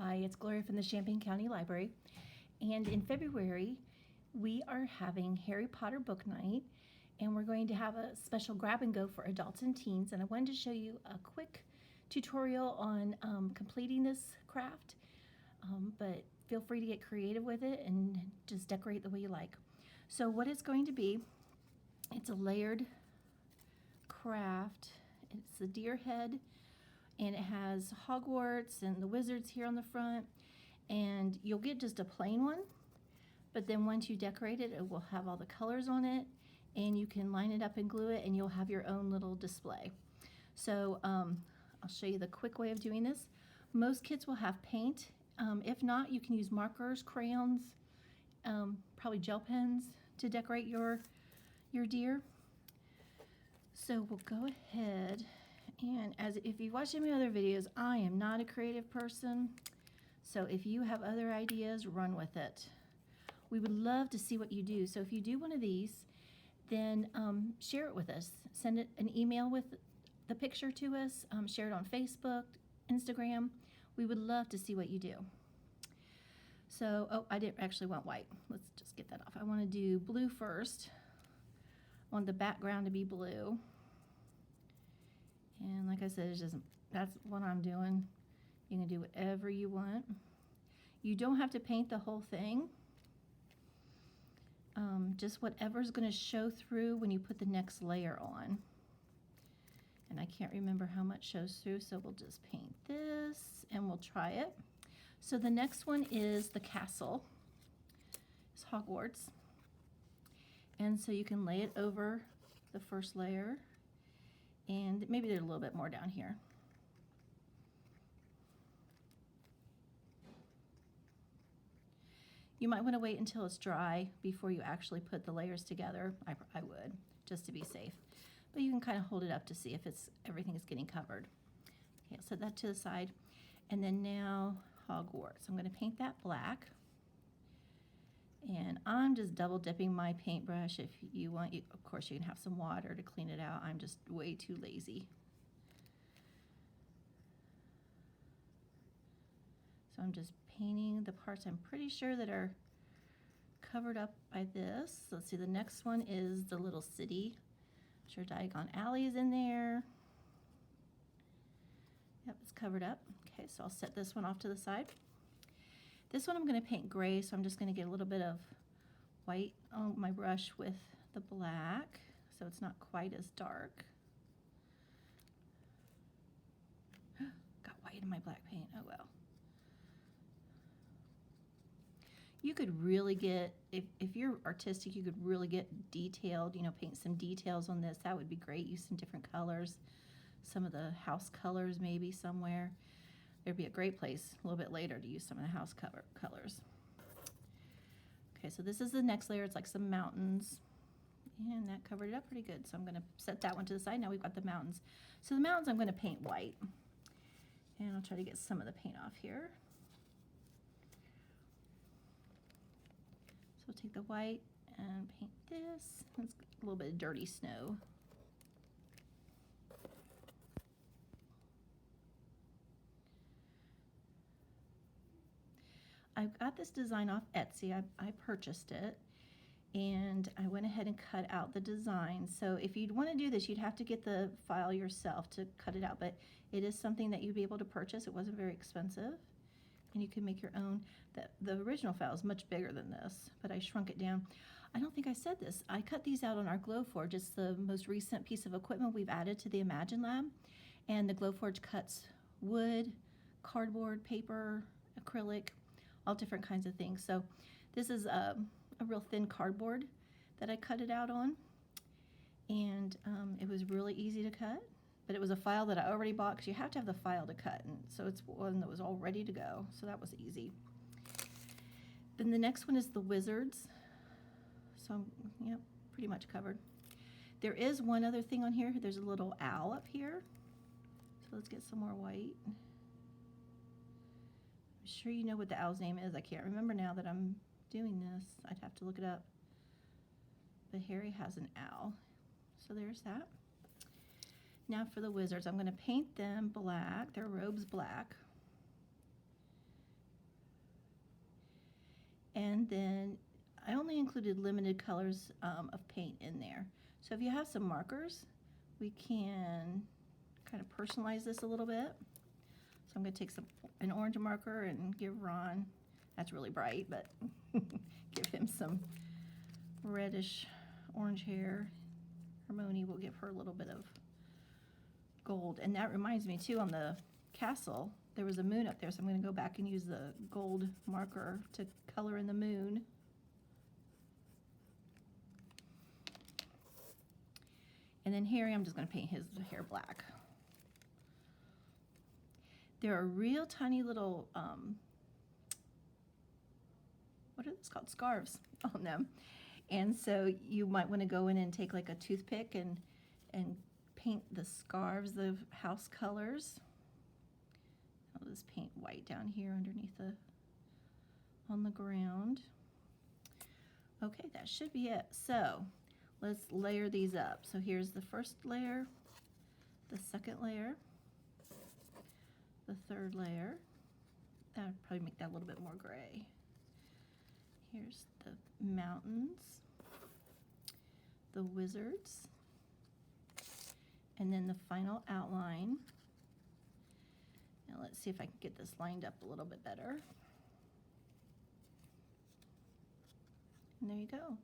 Hi, it's Gloria from the Champaign County Library. And in February, we are having Harry Potter book night, and we're going to have a special grab and go for adults and teens. And I wanted to show you a quick tutorial on completing this craft, but feel free to get creative with it and just decorate the way you like. So what it's going to be, it's a layered craft. It's the deer head, and it has Hogwarts and the wizards here on the front, and you'll get just a plain one, but then once you decorate it, it will have all the colors on it, and you can line it up and glue it, and you'll have your own little display. So I'll show you the quick way of doing this. Most kits will have paint. If not, you can use markers, crayons, probably gel pens to decorate your deer. So we'll go ahead, and if you've watched any other videos, I am not a creative person, so if you have other ideas, run with it. We would love to see what you do. So if you do one of these, then share it with us. Send it an email with the picture to us. Share it on Facebook, Instagram. We would love to see what you do. So, oh, I didn't actually want white. Let's just get that off. I want to do blue first. I want the background to be blue. And like I said, that's what I'm doing. You can do whatever you want. You don't have to paint the whole thing. Just whatever's going to show through when you put the next layer on. And I can't remember how much shows through, so we'll just paint this and we'll try it. So the next one is the castle. It's Hogwarts. And so you can lay it over the first layer, and maybe there's a little bit more down here. You might want to wait until it's dry before you actually put the layers together. I would, just to be safe. But you can kind of hold it up to see if everything is getting covered. Okay, I'll set that to the side. And then now Hogwarts. I'm going to paint that black. And I'm just double dipping my paintbrush. If you want, of course, you can have some water to clean it out. I'm just way too lazy. So I'm just painting the parts I'm pretty sure that are covered up by this. Let's see, the next one is the little city. I'm sure Diagon Alley is in there. Yep, it's covered up. Okay, so I'll set this one off to the side. This one I'm going to paint gray, so I'm just going to get a little bit of white on my brush with the black, so it's not quite as dark. Got white in my black paint, oh well. You could really get, if you're artistic, you could really get detailed, paint some details on this. That would be great. Use some different colors, some of the house colors maybe somewhere. There'd be a great place a little bit later to use some of the house colors. Okay, so this is the next layer. It's like some mountains, and that covered it up pretty good. So I'm going to set that one to the side. Now we've got the mountains. So the mountains I'm going to paint white, and I'll try to get some of the paint off here. So we'll take the white and paint this. It's a little bit of dirty snow. I've got this design off Etsy. I purchased it, and I went ahead and cut out the design. So if you'd want to do this, you'd have to get the file yourself to cut it out, but it is something that you'd be able to purchase. It wasn't very expensive, and you can make your own. The original file is much bigger than this, but I shrunk it down. I don't think I said this. I cut these out on our Glowforge. It's the most recent piece of equipment we've added to the Imagine Lab, and the Glowforge cuts wood, cardboard, paper, acrylic, all different kinds of things. So this is a real thin cardboard that I cut it out on, and it was really easy to cut, but it was a file that I already bought because you have to have the file to cut, and so it's one that was all ready to go, so that was easy. Then the next one is the wizards. So I'm pretty much covered. There is one other thing on here. There's a little owl up here, so let's get some more white. I'm sure you know what the owl's name is. I can't remember now that I'm doing this. I'd have to look it up. But Harry has an owl. So there's that. Now for the wizards, I'm going to paint them black, their robes black. And then I only included limited colors of paint in there. So if you have some markers, we can kind of personalize this a little bit. So I'm going to take an orange marker and give Ron, that's really bright, but give him some reddish orange hair. Hermione will give her a little bit of gold. And that reminds me too, on the castle, there was a moon up there, so I'm going to go back and use the gold marker to color in the moon. And then Harry, I'm just going to paint his hair black. There are real tiny little, what are those called? Scarves on them. And so you might want to go in and take like a toothpick and paint the scarves of house colors. I'll just paint white down here underneath on the ground. Okay, that should be it. So let's layer these up. So here's the first layer, the second layer, the third layer. That would probably make that a little bit more gray. Here's the mountains, the wizards, and then the final outline. Now let's see if I can get this lined up a little bit better. And there you go.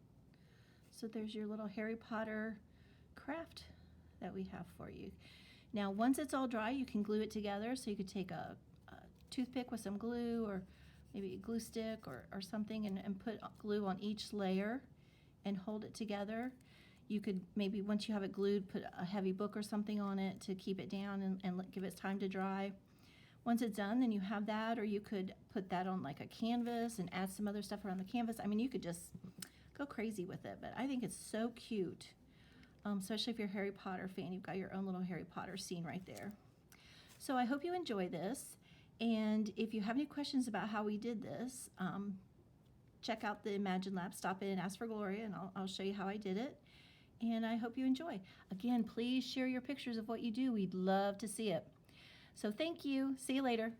So there's your little Harry Potter craft that we have for you. Now once it's all dry, you can glue it together. So you could take a toothpick with some glue, or maybe a glue stick or something, and put glue on each layer and hold it together. You could maybe, once you have it glued, put a heavy book or something on it to keep it down and give it time to dry. Once it's done, then you have that, or you could put that on like a canvas and add some other stuff around the canvas. I mean, you could just go crazy with it, but I think it's so cute, especially if you're a Harry Potter fan. You've got your own little Harry Potter scene right there. So I hope you enjoy this, and if you have any questions about how we did this, check out the Imagine Lab. Stop in and ask for Gloria, and I'll show you how I did it. And I hope you enjoy. Again, please share your pictures of what you do. We'd love to see it. So thank you. See you later.